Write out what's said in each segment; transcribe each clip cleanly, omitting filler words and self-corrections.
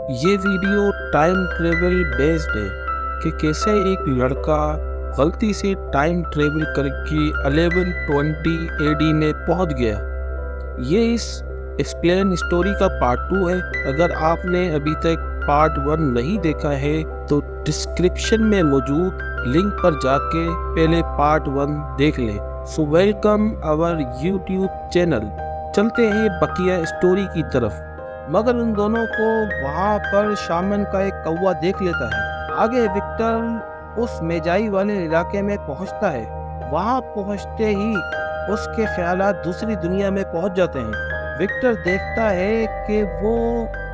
ये video time travel based है कि कैसे एक लड़का गलती से टाइम ट्रेवल करके 1120 एडी में पहुंच गया। ये इस एक्सप्लेन स्टोरी का पार्ट 2 है। अगर आपने अभी तक पार्ट 1 नहीं देखा है तो डिस्क्रिप्शन में मौजूद लिंक पर जाके पहले पार्ट 1 देख लें। So welcome our YouTube channel. चलते हैं बकिया स्टोरी की तरफ। मगर उन दोनों को वहाँ पर शामन का एक कौवा देख लेता है। आगे विक्टर उस मेजाई वाले इलाके में पहुँचता है। वहाँ पहुँचते ही उसके ख्यालात दूसरी दुनिया में पहुँच जाते हैं। विक्टर देखता है कि वो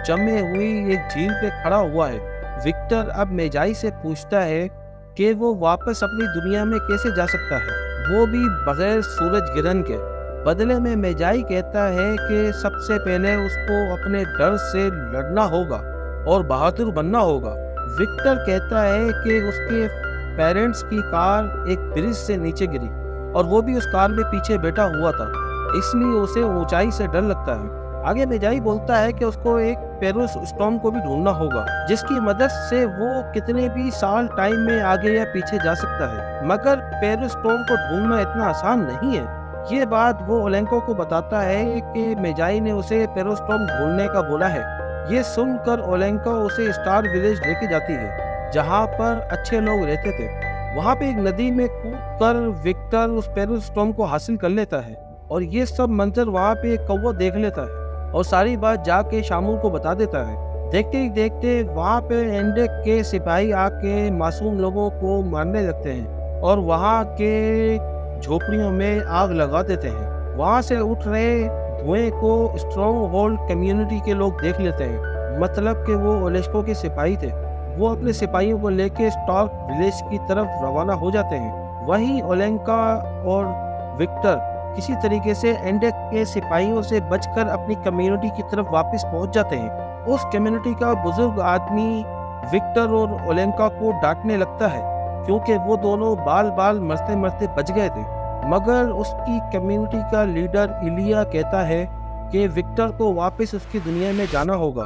जमे हुई एक झील पे खड़ा हुआ है। विक्टर अब मेजाई से पूछता है कि वो वापस अपनी दुनिया में कैसे जा सकता है, वो भी बगैर सूरज गिरन के। बदले में मेजाई कहता है कि सबसे पहले उसको अपने डर से लड़ना होगा और बहादुर बनना होगा। विक्टर कहता है कि उसके पेरेंट्स की कार एक ब्रिज से नीचे गिरी और वो भी उस कार में पीछे बैठा हुआ था, इसलिए उसे ऊंचाई से डर लगता है। आगे मेजाई बोलता है कि उसको एक पेरुस स्टॉर्म को भी ढूंढना होगा जिसकी मदद से वो कितने भी साल टाइम में आगे या पीछे जा सकता है। मगर पेरुस स्टॉर्म को ढूंढना इतना आसान नहीं है। ये बात वो ओलेंको को बताता है कि मेजाई ने उसे पेरोस्टॉर्म ढूंढने का बोला है। ये सुनकर ओलेंको उसे स्टार विलेज लेके जाती है जहाँ पर अच्छे लोग रहते थे। वहाँ पे एक नदी में कूदकर विक्टर उस पेरोस्टॉर्म को हासिल कर लेता है और ये सब मंजर वहाँ पे एक कौवा देख लेता है और सारी बात जाके शामुल को बता देता है। देखते ही देखते वहाँ पे एंडेक के सिपाही आके मासूम लोगों को मारने लगते हैं और वहाँ के झोपड़ियों में आग लगा देते हैं। वहाँ से उठ रहे धुएं को स्ट्रॉन्ग होल्ड कम्युनिटी के लोग देख लेते हैं। मतलब कि वो ओलेस्को के सिपाही थे। वो अपने सिपाहियों को लेके स्टार्क विलेज की तरफ रवाना हो जाते हैं। वहीं ओलेंका और विक्टर किसी तरीके से एंडेक के सिपाहियों से बचकर अपनी कम्युनिटी की तरफ वापस पहुंच जाते हैं। उस कम्युनिटी का बुजुर्ग आदमी विक्टर और ओलेंका को डांटने लगता है क्योंकि वो दोनों बाल बाल मरते मरते बच गए थे। मगर उसकी कम्युनिटी का लीडर इलिया कहता है कि विक्टर को वापस उसकी दुनिया में जाना होगा,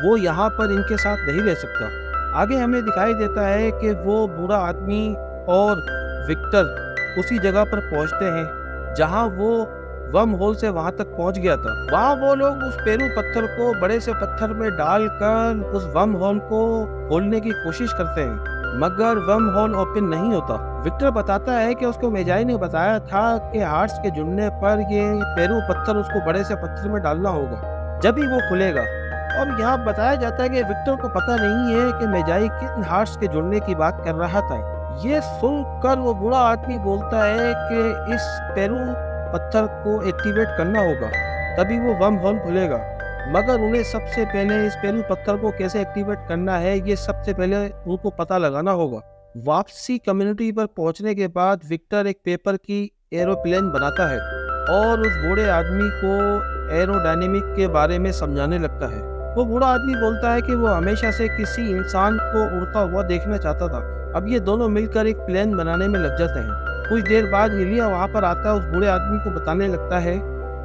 वो यहाँ पर इनके साथ नहीं रह सकता। आगे हमें दिखाई देता है कि वो बूढ़ा आदमी और विक्टर उसी जगह पर पहुँचते हैं जहाँ वो वर्म होल से वहाँ तक पहुँच गया था। वहाँ वो लोग उस पेरू पत्थर को बड़े से पत्थर में डालकर उस वर्म होल को खोलने की कोशिश करते हैं, मगर वर्म होल ओपन नहीं होता। विक्टर बताता है कि उसको मेजाई ने बताया था कि हार्ट्स के जुड़ने पर ये पेरू पत्थर उसको बड़े से पत्थर में डालना होगा, जब ही वो खुलेगा। और यहाँ बताया जाता है कि विक्टर को पता नहीं है कि मेजाई किन हार्ट्स के जुड़ने की बात कर रहा था। ये सुनकर वो बूढ़ा आदमी बोलता है कि इस पेरू पत्थर को एक्टिवेट करना होगा, तभी वो वर्म होल खुलेगा। मगर उन्हें सबसे पहले इस पेरू पत्थर को कैसे एक्टिवेट करना है, ये सबसे पहले उनको पता लगाना होगा। वापसी कम्युनिटी पर पहुंचने के बाद विक्टर एक पेपर की एरोप्लेन बनाता है और उस बूढ़े आदमी को एरोडायनेमिक के बारे में समझाने लगता है। वो बूढ़ा आदमी बोलता है कि वो हमेशा से किसी इंसान को उड़ता हुआ देखना चाहता था। अब ये दोनों मिलकर एक प्लेन बनाने में लग जाते हैं। कुछ देर बाद इलिया वहाँ पर आता है, उस बूढ़े आदमी को बताने लगता है।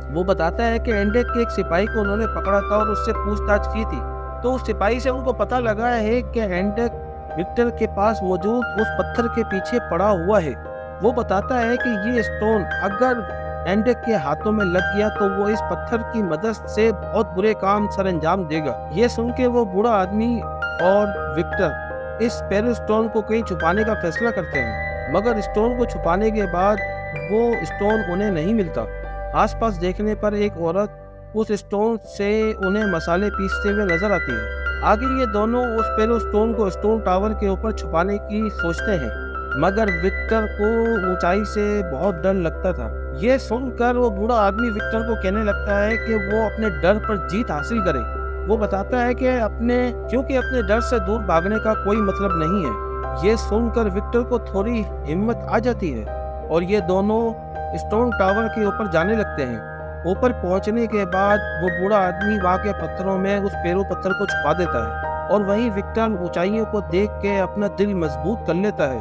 वो बताता है कि एंडेक के एक सिपाही को उन्होंने पकड़ा था और उससे पूछताछ की थी, तो उस सिपाही से उनको पता लगा है कि एंडेक विक्टर के पास मौजूद उस पत्थर के पीछे पड़ा हुआ है। वो बताता है कि ये स्टोन अगर एंडेक के हाथों में लग गया तो वो इस पत्थर की मदद से बहुत बुरे काम सर अंजाम देगा। ये सुन के वो बूढ़ा आदमी और विक्टर इस पेरू स्टोन को कहीं छुपाने का फैसला करते हैं, मगर स्टोन को छुपाने के बाद वो स्टोन उन्हें नहीं मिलता। आसपास देखने पर एक औरत उस स्टोन से उन्हें मसाले पीसते हुए नजर आती है। आगे ये दोनों उस पेरू स्टोन को स्टोन टावर के ऊपर छुपाने की सोचते हैं, मगर विक्टर को ऊंचाई से बहुत डर लगता था। ये सुनकर वो बूढ़ा आदमी विक्टर को कहने लगता है कि वो अपने डर पर जीत हासिल करे। वो बताता है कि क्योंकि अपने डर से दूर भागने का कोई मतलब नहीं है। ये सुनकर विक्टर को थोड़ी हिम्मत आ जाती है और ये दोनों स्टोन टावर के ऊपर जाने लगते हैं। ऊपर पहुंचने के बाद वो बूढ़ा आदमी वहाँ के पत्थरों में उस पेरू पत्थर को छुपा देता है और वहीं विक्टर ऊंचाइयों को देख के अपना दिल मजबूत कर लेता है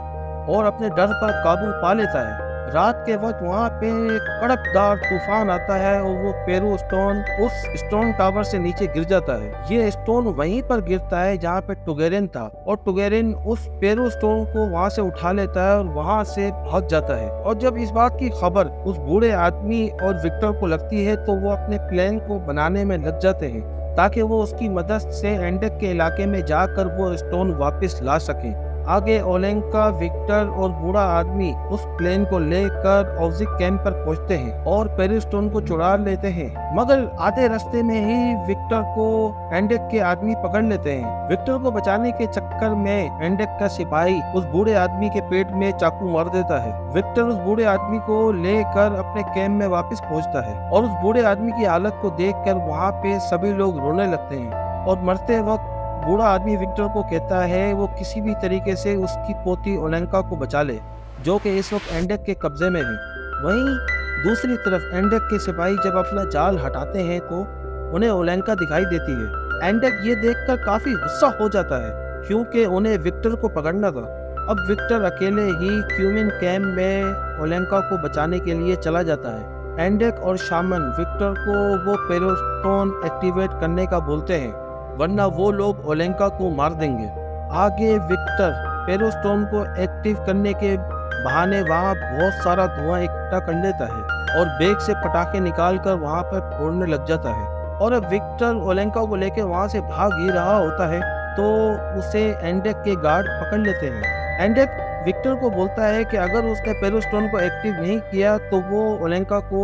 और अपने डर पर काबू पा लेता है। रात के वक्त वहाँ पे कड़कदार तूफान आता है और वो पेरू स्टोन उस स्टोन टावर से नीचे गिर जाता है। ये स्टोन वहीं पर गिरता है जहाँ पे टुगेरिन था और टुगेरिन उस पेरू स्टोन को वहाँ से उठा लेता है और वहाँ से भाग जाता है। और जब इस बात की खबर उस बूढ़े आदमी और विक्टर को लगती है तो वो अपने प्लान को बनाने में लग जाते हैं ताकि वो उसकी मदद से एंडेक के इलाके में जाकर वो स्टोन वापस ला सकें। आगे ओलेंका, विक्टर और बूढ़ा आदमी उस प्लेन को लेकर ऑब्जेक्ट कैंप पर पहुंचते हैं और पेरिस्टोन को चुरा लेते हैं। मगर आधे रास्ते में ही विक्टर को एंडेक के आदमी पकड़ लेते हैं। विक्टर को बचाने के चक्कर में एंडेक का सिपाही उस बूढ़े आदमी के पेट में चाकू मार देता है। विक्टर उस बूढ़े आदमी को लेकर अपने कैंप में वापस पहुंचता है और उस बूढ़े आदमी की हालत को देखकर वहाँ पे सभी लोग रोने लगते हैं और मरते वक्त बूढ़ा आदमी विक्टर को कहता है वो किसी भी तरीके से उसकी पोती ओलेंका को बचा ले, जो कि इस वक्त एंडेक के कब्जे में है। वहीं दूसरी तरफ एंडेक के सिपाही जब अपना जाल हटाते हैं तो उन्हें ओलेंका दिखाई देती है। एंडेक ये देखकर काफी गुस्सा हो जाता है क्योंकि उन्हें विक्टर को पकड़ना था। अब विक्टर अकेले ही क्यूमिन कैंप में ओलेंका को बचाने के लिए चला जाता है। एंडेक और शामन विक्टर को वो पेरिस्टोन एक्टिवेट करने का बोलते हैं वरना वो लोग ओलेंका को मार देंगे। आगे विक्टर पेरिस्टोन को एक्टिव करने के बहाने वहाँ बहुत सारा धुआं इकट्ठा कर लेता है और बैग से पटाखे निकालकर वहाँ पर फोड़ने लग जाता है। और अब विक्टर ओलेंका को लेकर वहाँ से भाग ही रहा होता है तो उसे एंडेक के गार्ड पकड़ लेते हैं। एंडेक विक्टर को बोलता है कि अगर उसने पेरिस्टोन को एक्टिव नहीं किया तो वो ओलेंका को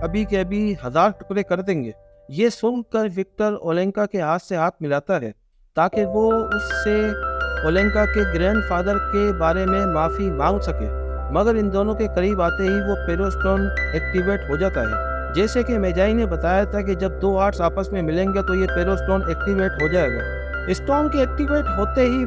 अभी के अभी 1000 टुकड़े कर देंगे। ये सुनकर विक्टर ओलेंका के हाथ से हाथ मिलाता है ताकि वो उससे ओलेंका के ग्रैंडफादर के बारे में माफ़ी मांग सके। मगर इन दोनों के करीब आते ही वो पेरिस्टोन एक्टिवेट हो जाता है। जैसे कि मेजाई ने बताया था कि जब दो आर्ट्स आपस में मिलेंगे तो ये पेरिस्टोन एक्टिवेट हो जाएगा। स्टोन के एक्टिवेट होते ही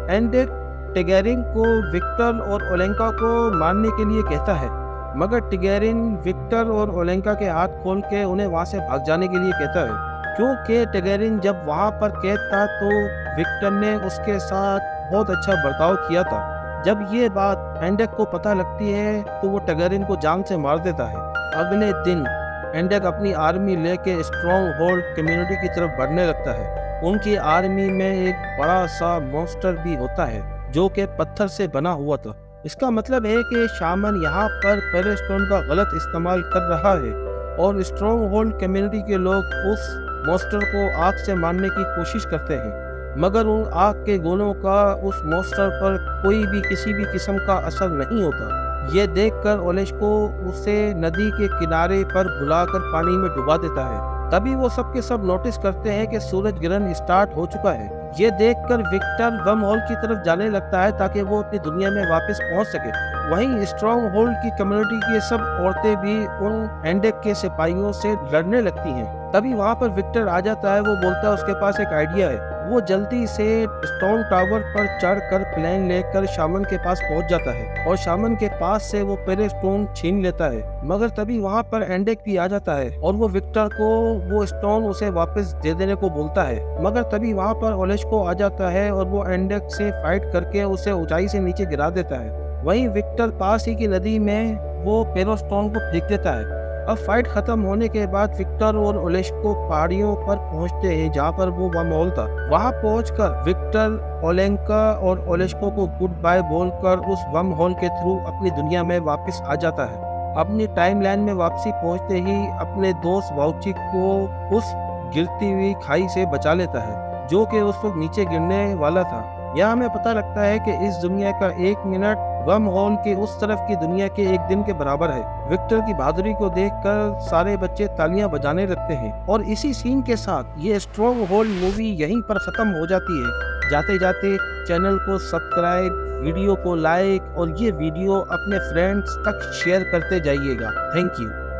एंडेक टिगेरिन को विक्टर और ओलेंका को मारने के लिए कहता है, मगर टिगेरिन विक्टर और ओलेंका के हाथ खोल के उन्हें वहां से भाग जाने के लिए कहता है क्योंकि टिगेरिन जब वहां पर कैद था तो विक्टर ने उसके साथ बहुत अच्छा बर्ताव किया था। जब ये बात एंडेक को पता लगती है तो वो टिगेरिन को जान से मार देता है। अगले दिन एंडेक अपनी आर्मी लेके स्ट्रॉन्ग होल्ड कम्युनिटी की तरफ बढ़ने लगता है। उनकी आर्मी में एक बड़ा सा मॉन्स्टर भी होता है जो कि पत्थर से बना हुआ था। इसका मतलब है कि शामन यहाँ पर पेरिस्टोन का गलत इस्तेमाल कर रहा है और स्ट्रॉन्ग होल्ड कम्युनिटी के लोग उस मॉन्स्टर को आग से मारने की कोशिश करते हैं, मगर उन आग के गोलों का उस मॉन्स्टर पर कोई भी किसी भी किस्म का असर नहीं होता। ये देखकर ओलेंका उसे नदी के किनारे पर बुलाकर पानी में डुबा देता है। तभी वो सब के सब नोटिस करते हैं कि सूरज ग्रहण स्टार्ट हो चुका है। ये देखकर विक्टर वर्म होल की तरफ जाने लगता है ताकि वो अपनी दुनिया में वापस पहुंच सके। वहीं स्ट्रॉन्ग होल्ड की कम्युनिटी की सब औरतें भी उन एंडेक के सिपाहियों से लड़ने लगती हैं। तभी वहाँ पर विक्टर आ जाता है। वो बोलता है उसके पास एक आइडिया है। वो जल्दी से स्टोन टावर पर चढ़कर प्लेन लेकर शामन के पास पहुंच जाता है और शामन के पास से वो पेरिस्टोन छीन लेता है। मगर तभी वहाँ पर एंडेक भी आ जाता है और वो विक्टर को वो स्टोन उसे वापस दे देने को बोलता है। मगर तभी वहाँ पर ओलेंका आ जाता है और वो एंडेक से फाइट करके उसे ऊंचाई से नीचे गिरा देता है। वहीं विक्टर पास ही की नदी में वो पेरिस्टोन को फेंक देता है। अब फाइट खत्म होने के बाद विक्टर और ओलेंका पहाड़ियों पर पहुंचते हैं जहां पर वो वर्महोल था। वहां पहुंचकर विक्टर ओलेंका और ओलेंका को गुड बाय बोलकर उस वर्महोल के थ्रू अपनी दुनिया में वापस आ जाता है। अपनी टाइमलाइन में वापसी पहुंचते ही अपने दोस्त वाउचिक को उस गिरती हुई खाई से बचा लेता है जो कि उस वक्त नीचे गिरने वाला था। यहाँ हमें पता लगता है कि इस दुनिया का 1 मिनट वर्महोल के उस तरफ की दुनिया के 1 दिन के बराबर है। विक्टर की बहादुरी को देखकर सारे बच्चे तालियां बजाने लगते हैं और इसी सीन के साथ ये स्ट्रॉन्ग होल्ड मूवी यहीं पर खत्म हो जाती है। जाते जाते चैनल को सब्सक्राइब, वीडियो को लाइक और ये वीडियो अपने फ्रेंड्स तक शेयर करते जाइएगा। Thank you.